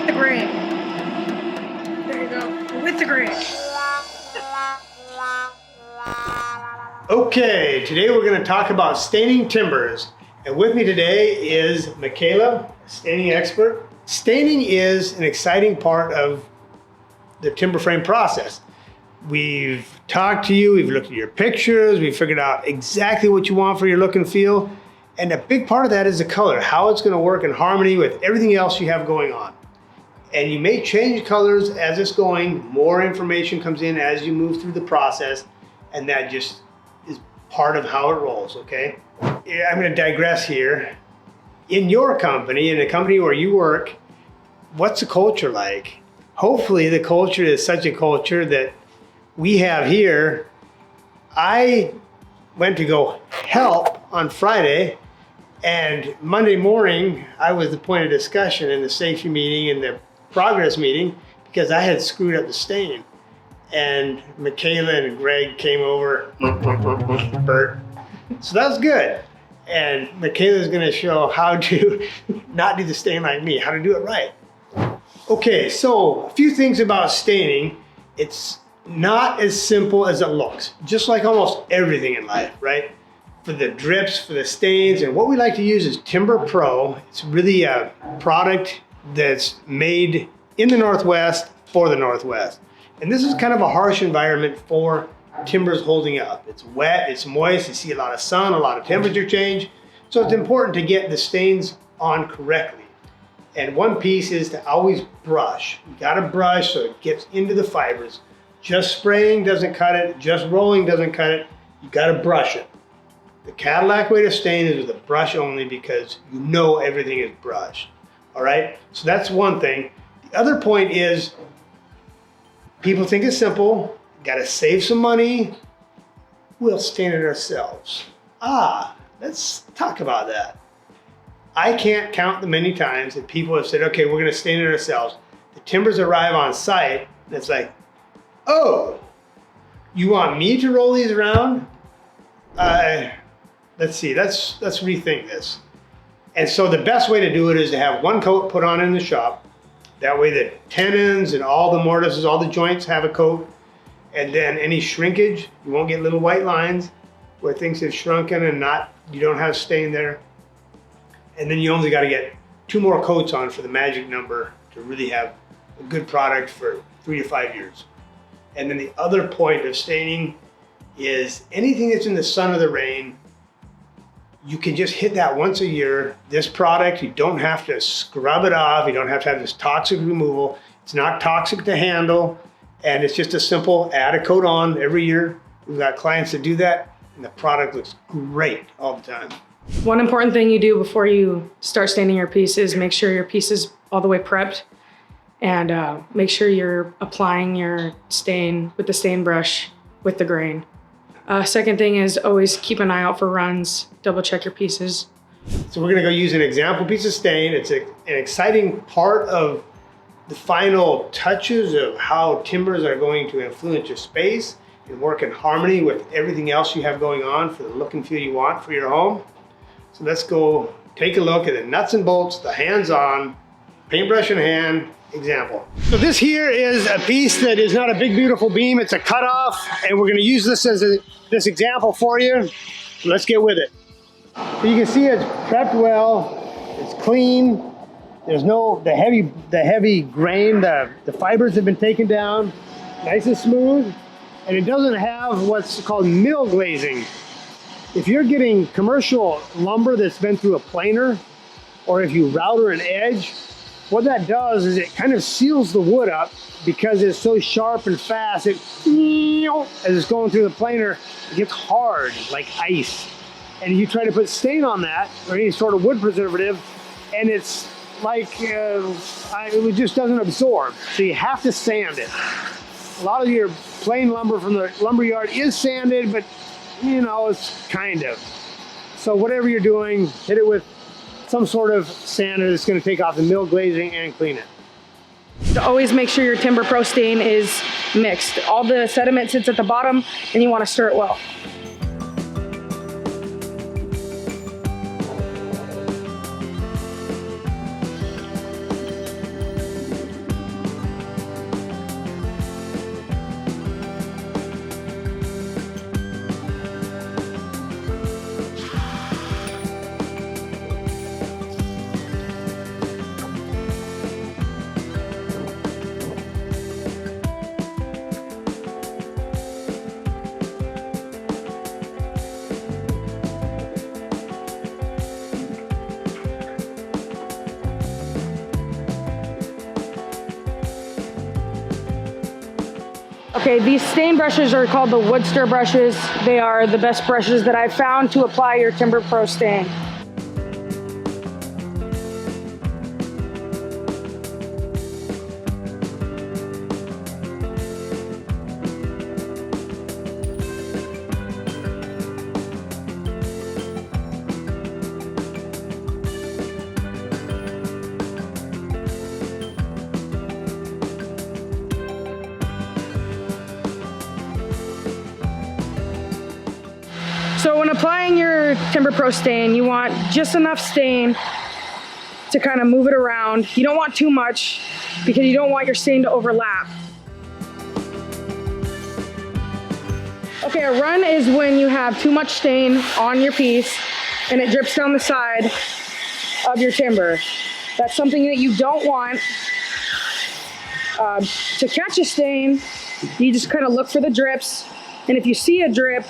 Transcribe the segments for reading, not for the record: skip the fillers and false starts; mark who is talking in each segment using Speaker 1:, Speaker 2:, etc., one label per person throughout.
Speaker 1: with the grain. There you go. With the grain.
Speaker 2: Okay, today we're going to talk about staining timbers. And with me today is Michaela, staining expert. Staining is an exciting part of the timber frame process. We've talked to you, we've looked at your pictures, we've figured out exactly what you want for your look and feel. And a big part of that is the color, how it's going to work in harmony with everything else you have going on. And you may change colors as it's going. More information comes in as you move through the process, and that just is part of how it rolls, okay? Yeah, I'm going to digress here. In your company, in the company where you work, what's the culture like? Hopefully the culture is such a culture that we have here. I went to go help on Friday, and Monday morning I was the point of discussion in the safety meeting and the progress meeting because I had screwed up the stain. And Michaela and Greg came over, Bert. So that was good. And Michaela's gonna show how to not do the stain like me, how to do it right. Okay, so a few things about staining. It's not as simple as it looks, just like almost everything in life, right? For the drips, for the stains, and what we like to use is Timber Pro. It's really a product that's made in the Northwest for the Northwest. And this is kind of a harsh environment for timbers holding up. It's wet, it's moist, you see a lot of sun, a lot of temperature change. So it's important to get the stains on correctly. And one piece is to always brush. You gotta brush so it gets into the fibers. Just spraying doesn't cut it, just rolling doesn't cut it. You gotta brush it. The Cadillac way to stain is with a brush only because you know everything is brushed. All right, so that's one thing. The other point is people think it's simple, gotta save some money, we'll stain it ourselves. Let's talk about that. I can't count the many times that people have said, okay, we're gonna stain it ourselves. The timbers arrive on site, and it's like, oh, you want me to roll these around? Let's see, let's rethink this. And so the best way to do it is to have one coat put on in the shop. That way the tenons and all the mortises, all the joints have a coat. And then any shrinkage, you won't get little white lines where things have shrunken and you don't have stain there. And then you only got to get 2 more coats on for the magic number to really have a good product for 3 to 5 years. And then the other point of staining is anything that's in the sun or the rain, you can just hit that once a year. This product, you don't have to scrub it off. You don't have to have this toxic removal. It's not toxic to handle. And it's just a simple add a coat on every year. We've got clients that do that, and the product looks great all the time.
Speaker 1: One important thing you do before you start staining your piece is make sure your piece is all the way prepped, and make sure you're applying your stain with the stain brush with the grain. Second thing is always keep an eye out for runs, double check your pieces.
Speaker 2: So we're gonna go use an example piece of stain. It's an exciting part of the final touches of how timbers are going to influence your space and work in harmony with everything else you have going on for the look and feel you want for your home. So let's go take a look at the nuts and bolts, the hands-on, paintbrush in hand example. So this here is a piece that is not a big beautiful beam, it's a cutoff, and we're gonna use this as this example for you. So let's get with it. So you can see it's prepped well, it's clean, there's no, the heavy grain, the fibers have been taken down, nice and smooth, and it doesn't have what's called mill glazing. If you're getting commercial lumber that's been through a planer, or if you router an edge, what that does is it kind of seals the wood up because it's so sharp and fast. As it's going through the planer, it gets hard like ice. And you try to put stain on that or any sort of wood preservative, and it's like it just doesn't absorb. So you have to sand it. A lot of your plain lumber from the lumber yard is sanded, but you know, it's kind of. So whatever you're doing, hit it with some sort of sander that's going to take off the mill glazing and clean it.
Speaker 1: To always make sure your Timber Pro stain is mixed. All the sediment sits at the bottom, and you want to stir it well. Okay, these stain brushes are called the Wood Stir brushes. They are the best brushes that I've found to apply your Timber Pro stain. So when applying your Timber Pro stain, you want just enough stain to kind of move it around. You don't want too much because you don't want your stain to overlap. Okay, a run is when you have too much stain on your piece and it drips down the side of your timber. That's something that you don't want. To catch a stain, you just kind of look for the drips, and if you see a drip,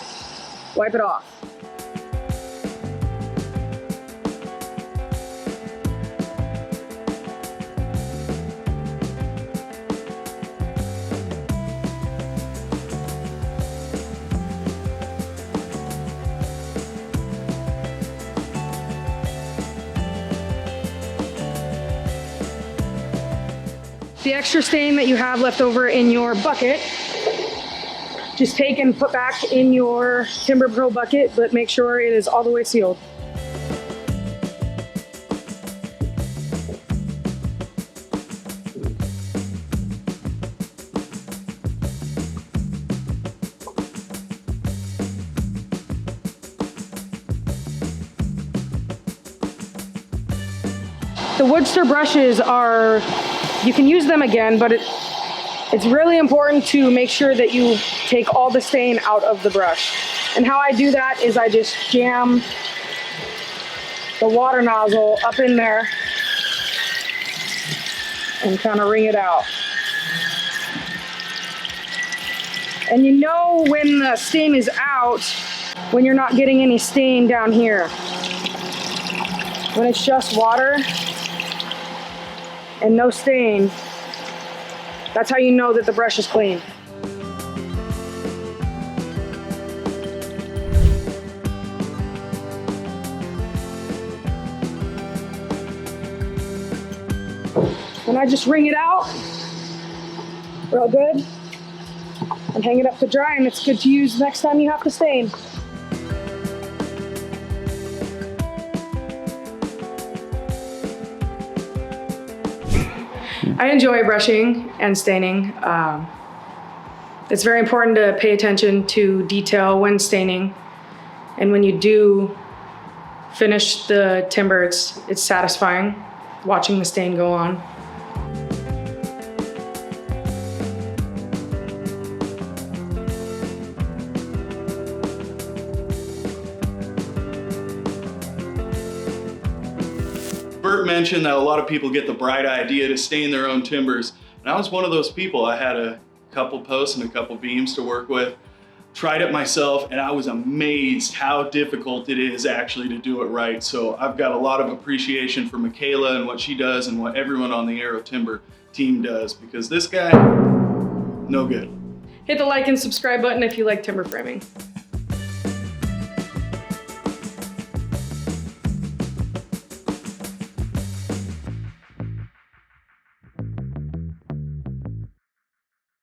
Speaker 1: wipe it off. The extra stain that you have left over in your bucket, just take and put back in your Timber Pro bucket, but make sure it is all the way sealed. The Wood Stir brushes are, you can use them again, but it's really important to make sure that you take all the stain out of the brush. And how I do that is I just jam the water nozzle up in there and kind of wring it out. And you know when the stain is out, when you're not getting any stain down here. When it's just water and no stain, that's how you know that the brush is clean. And I just wring it out real good and hang it up to dry, and it's good to use next time you have to stain. I enjoy brushing and staining. It's very important to pay attention to detail when staining. And when you do finish the timber, it's satisfying watching the stain go on.
Speaker 3: Bert mentioned that a lot of people get the bright idea to stain their own timbers. And I was one of those people. I had a couple posts and a couple beams to work with. Tried it myself, and I was amazed how difficult it is actually to do it right. So I've got a lot of appreciation for Michaela and what she does and what everyone on the Aero Timber team does, because this guy, no good.
Speaker 1: Hit the like and subscribe button if you like timber framing.